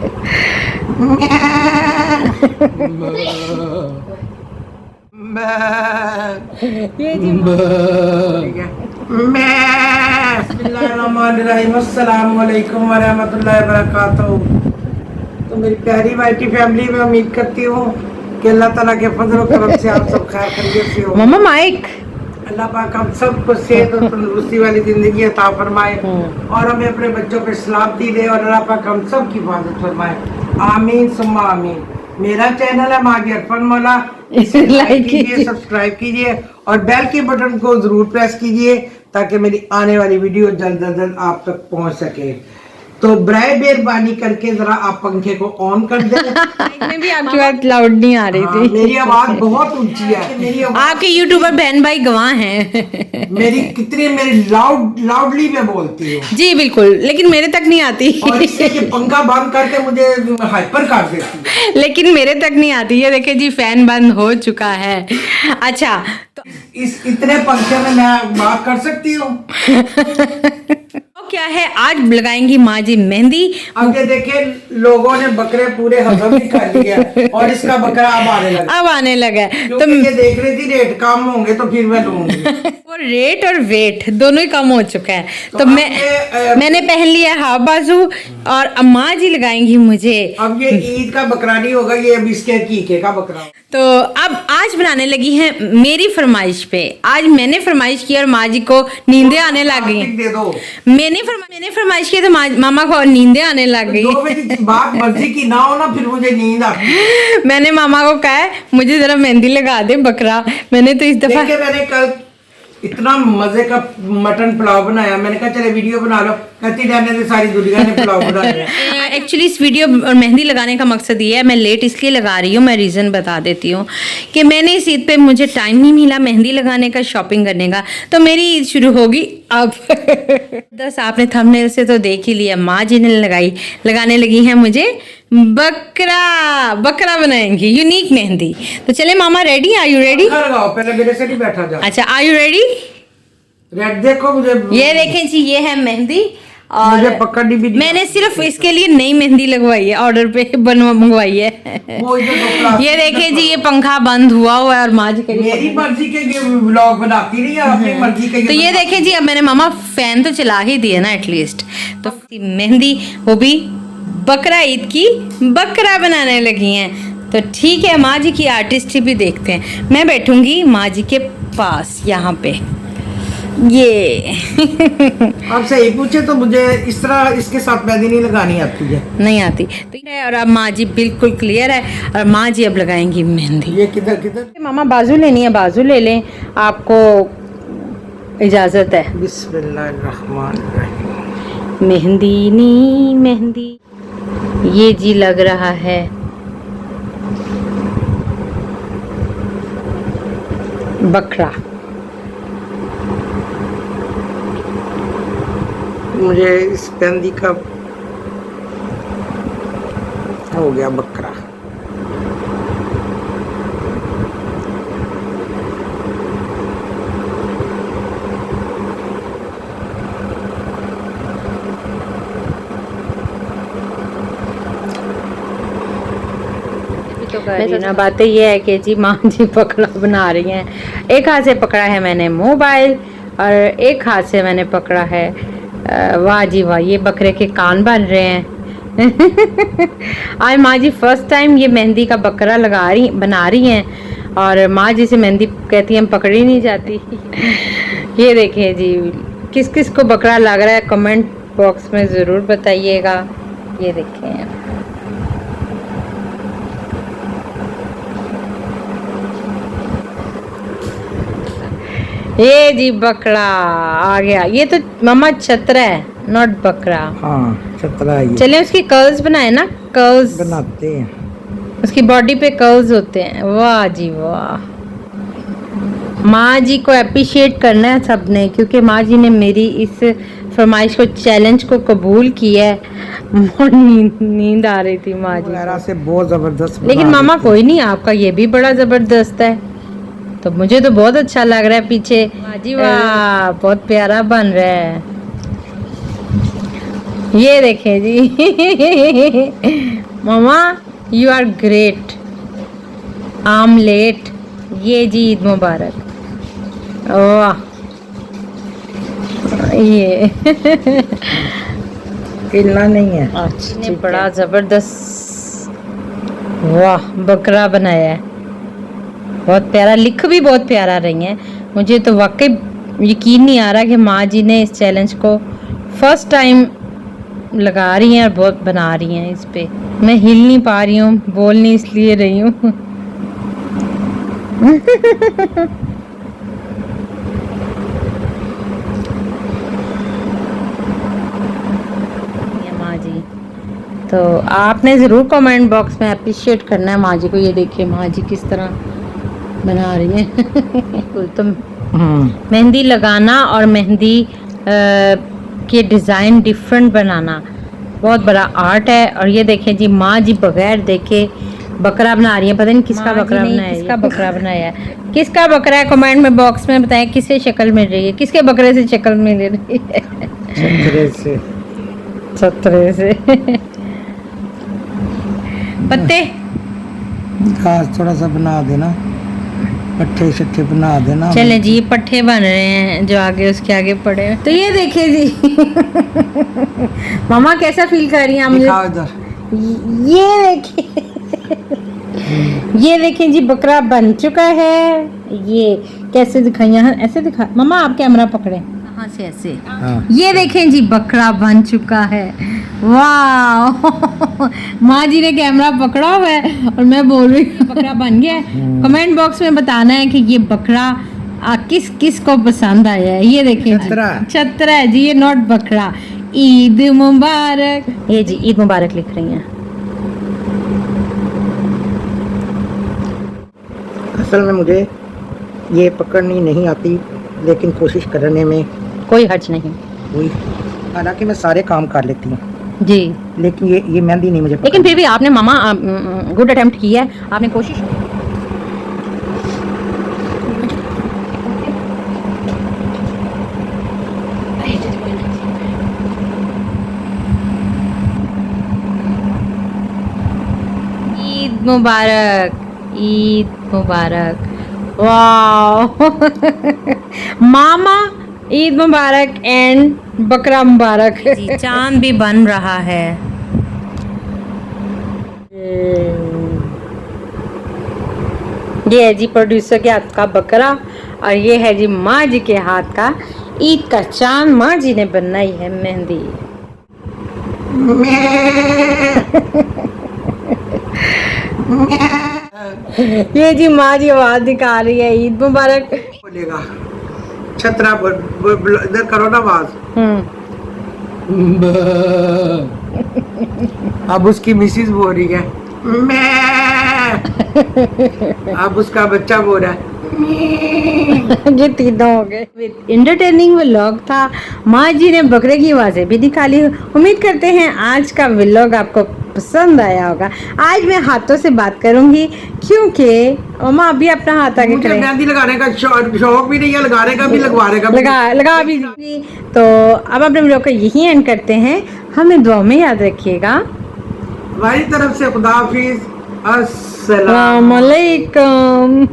ये जी अस्सलामुअलैकुम वरहमतुल्लाहि वबरकातुहू। तो मेरी प्यारी वाइटी फैमिली में उम्मीद करती हूँ कि अल्लाह ताला के फजल और करम से आप सब खैर खैरियत से हो। मम्मा माइक। अल्लाह पाक हम सबको सेहत और तंदुरुस्ती वाली जिंदगी अता फरमाए और हमें अपने बच्चों पे सलामती दे और अल्लाह पाक हम सब की हिफाजत फरमाए। आमीन सुम्मा आमीन। मेरा चैनल है माजी अरफन मौला, इसे लाइक कीजिए, सब्सक्राइब कीजिए और बेल के बटन को जरूर प्रेस कीजिए ताकि मेरी आने वाली वीडियो जल्द से जल्द आप तक पहुंच सके। तो बराए मेहरबानी करके जरा आप पंखे को ऑन कर दें। में भी आपकी बात लाउड नहीं आ रही थी। मेरी आवाज बहुत ऊंची है। मेरी आपके यूट्यूबर बहन भाई गवाह हैं। मेरी लाउडली मैं बोलती हूँ। जी बिल्कुल, लेकिन मेरे तक नहीं आती। और इससे ये पंखा बंद करके मुझे हाइपर कर देती है। लेकिन मेरे तक नहीं आती है। देखिए जी, फैन बंद हो चुका है। अच्छा, तो इस इतने पंखे में मैं बात कर सकती हूँ। तो क्या है, आज लगाएंगी माँ जी मेहंदी। अब ये देखे लोगों ने बकरे पूरे हजम भी कर लिया और इसका बकरा अब आने लगा। तो ये देख रही थी रेट कम होंगे तो फिर मैं लूंगी। और रेट और वेट दोनों ही कम हो चुका है। तो मैंने पहन लिया हाफ बाजू और अम्मा जी लगाएंगी मुझे। अब ये ईद का बकरा नहीं होगा, ये अब इसके कीके का बकरा। तो अब आज बनाने लगी हैं मेरी फरमाइश पे। आज मैंने फरमाइश की और माँ जी को नींदें आने लग गई। दे दो। मैंने फरमाइश की तो मामा को नींदें आने लग गई। जो मेरी बात मर्जी की ना हो ना फिर मुझे नींद आती। मैंने मामा को कहा है मुझे जरा मेहंदी लगा दे बकरा। मैंने तो इस दफा मैंने कल इतना मजे का मटन पुलाव बनाया। मैंने कहा चले वीडियो बना लो, कहती रहने दे सारी दुनिया ने पुलाव बनाया। एक्चुअली इस वीडियो और मेहंदी लगाने का मकसद ये है, मैं लेट इसलिए लगा रही हूँ, मैं रीज़न बता देती हूँ कि मैंने इस ईद पे मुझे टाइम नहीं मिला मेहंदी लगाने का, शॉपिंग करने का। तो मेरी ईद शुरू होगी अब। दस आपने थंबनेल से तो देख ही लिया, माँ जी ने लगाने लगी हैं मुझे बकरा बनाएंगी, यूनिक मेहंदी। तो चले मामा, रेडी? Are you ready? लगाओ पहले, मेरे से नहीं बैठा जा। अच्छा, आर यू रेडी? रेड देखो मुझे। ये देखें जी, ये है मेहंदी और मुझे पकड़नी भी नहीं। मैंने सिर्फ इसके लिए नई मेहंदी लगवाई है, ऑर्डर पे मंगवाई है। ये देखें जी, ये पंखा बंद हुआ है और माँ जी मेरी मर्जी के ये व्लॉग बनाती नहीं है, अपनी मर्जी के। तो ये देखें जी, अब मैंने मामा फैन तो चला ही दिया ना एटलीस्ट। तो मेहंदी वो भी बकरा ईद की बकरा बनाने लगी हैं। तो ठीक है, माँ जी की आर्टिस्ट्री भी देखते हैं। मैं बैठूंगी माँ जी के पास यहाँ पे। ये अब सही पूछे तो मुझे इस तरह इसके साथ मेहंदी नहीं लगानी आती है। नहीं आती तो। और अब माँ जी बिल्कुल क्लियर है और माँ जी अब लगाएंगी मेहंदी। ये किधर किधर? मामा बाजू लेनी है, बाजू ले लें, आपको इजाजत है। बिस्मिल्लाहिर्रहमानिर्रहीम। मेहंदी नी मेहंदी, ये जी लग रहा है बकरा। मुझे इस मेहंदी का हो गया बकरा। तो बातें ये है कि जी माँ जी बकरा बना रही हैं। एक हाथ से पकड़ा है मैंने मोबाइल और एक हाथ से मैंने पकड़ा है, वाह जी वाह, ये बकरे के कान बन रहे हैं। आज माँ जी फर्स्ट टाइम ये मेहंदी का बकरा बना रही हैं और माँ जी से मेहंदी कहती हैं पकड़ी नहीं जाती। ये देखिए जी, किस किस को बकरा लग रहा है कमेंट बॉक्स में ज़रूर बताइएगा। ये देखें, ये जी बकरा आ गया। ये तो मामा छतरा है, नॉट बकरा। हाँ छतरा है। चले उसकी कर्ल्स बनाए ना, कर्ल्स बनाते हैं, उसकी बॉडी पे कर्ल्स होते हैं। वाह जी वाह, माँ जी को अप्रिशिएट करना है सबने, क्योंकि माँ जी ने मेरी इस फरमाइश को, चैलेंज को कबूल किया है। नींद आ रही थी माँ जी से बहुत जबरदस्त। लेकिन मामा कोई नहीं, आपका ये भी बड़ा जबरदस्त है, तो मुझे तो बहुत अच्छा लग रहा है। पीछे माँ जी वाह, बहुत प्यारा बन रहा है। ये देखें जी, मामा यू आर ग्रेट। आमलेट, ये जी ईद मुबारक। वाह ये हिलना नहीं है। अच्छा ने बड़ा जबरदस्त वाह बकरा बनाया है, बहुत प्यारा, लिख भी बहुत प्यारा रही है। मुझे तो वाकई यकीन नहीं आ रहा कि माँ जी ने इस चैलेंज को फर्स्ट टाइम लगा रही हैं और बहुत बना रही हैं इस पे। मैं हिल नहीं पा रही हूँ, बोल नहीं इसलिए रही हूँ। ये माँ जी, तो आपने ज़रूर कमेंट बॉक्स में अप्रिशिएट करना है माँ जी को। ये देखिए माँ जी किस तरह बना रही हैं। तो मेहंदी लगाना और मेहंदी के डिज़ाइन डिफरेंट बनाना बहुत बड़ा आर्ट है। और ये देखें जी माँ जी बगैर देखे बकरा बना रही है। पता नहीं किसका बकरा बनाया है, किसका बकरा बनाया है, किसका बकरा है कमेंट में बॉक्स में बताएं। किससे शक्ल मिल रही है, किसके बकरे से शक्ल मिल रही है? छतरे से। छतरे से। पत्ते घास थोड़ा सा बना देना, पट्टे शट्टे बना देना। चले जी, पट्टे बन रहे हैं जो आगे उसके आगे पड़े हैं। तो ये देखिए जी मामा कैसा फील कर रही हैं मुझे? दिखाओ इधर। ये देखिए ये देखें जी बकरा बन चुका है। ये कैसे दिखाई, यहाँ ऐसे दिखा मामा, आप कैमरा पकड़े कहाँ से ऐसे। हाँ। ये देखें जी बकरा बन चुका है। वाह माँ जी ने कैमरा पकड़ा हुआ है और मैं बोल रही हूँ बकरा बन गया है। कमेंट बॉक्स में बताना है कि ये बकरा किस किस को पसंद आया है। ये देखें छतरा। छतरा है जी, ये नॉट बकरा। ईद मुबारक। ये जी ईद मुबारक लिख रही हैं। असल में मुझे ये पकड़नी नहीं आती, लेकिन कोशिश करने में कोई हर्ज नहीं हुई। हालांकि मैं सारे काम कर लेती हूँ जी, लेकिन ये मेहंदी नहीं मुझे लेकिन फिर भी आपने मामा गुड अटेम्प्ट किया है, आपने कोशिश। ईद मुबारक, ईद मुबारक। वाह मामा ईद मुबारक एंड बकरा मुबारक। चांद भी बन रहा है। ये है जी प्रोड्यूसर के हाथ का बकरा और ये है जी माँ जी के हाथ का ईद का चांद। माँ जी ने बनाई है मेहंदी। ये जी माँ जी आवाज निकाल रही है ईद मुबारक बोलेगा। छतरा इधर करो ना आवाज। अब उसकी मिसिस बोल रही है मैं। अब उसका बच्चा बोल रहा है ये तीनों हो गए। इंटरटेनिंग व्लॉग था, माँ जी ने बकरे की आवाजें भी निकाली। उम्मीद करते हैं आज का व्लॉग आपको पसंद आया होगा। आज मैं हाथों से बात करूंगी क्योंकि मामा अभी अपना हाथ आगे मुझे करें। मेहंदी लगाने का शौक भी नहीं है, लगाने का भी लगवाने का भी। लगा भी दूंगी। तो अब अपने व्लॉग को यही एंड करते हैं। हमें दुआ में याद रखिएगा। हमारी तरफ से खुदा हाफिज। अस्सलाम अस्सलाम वालेकुम।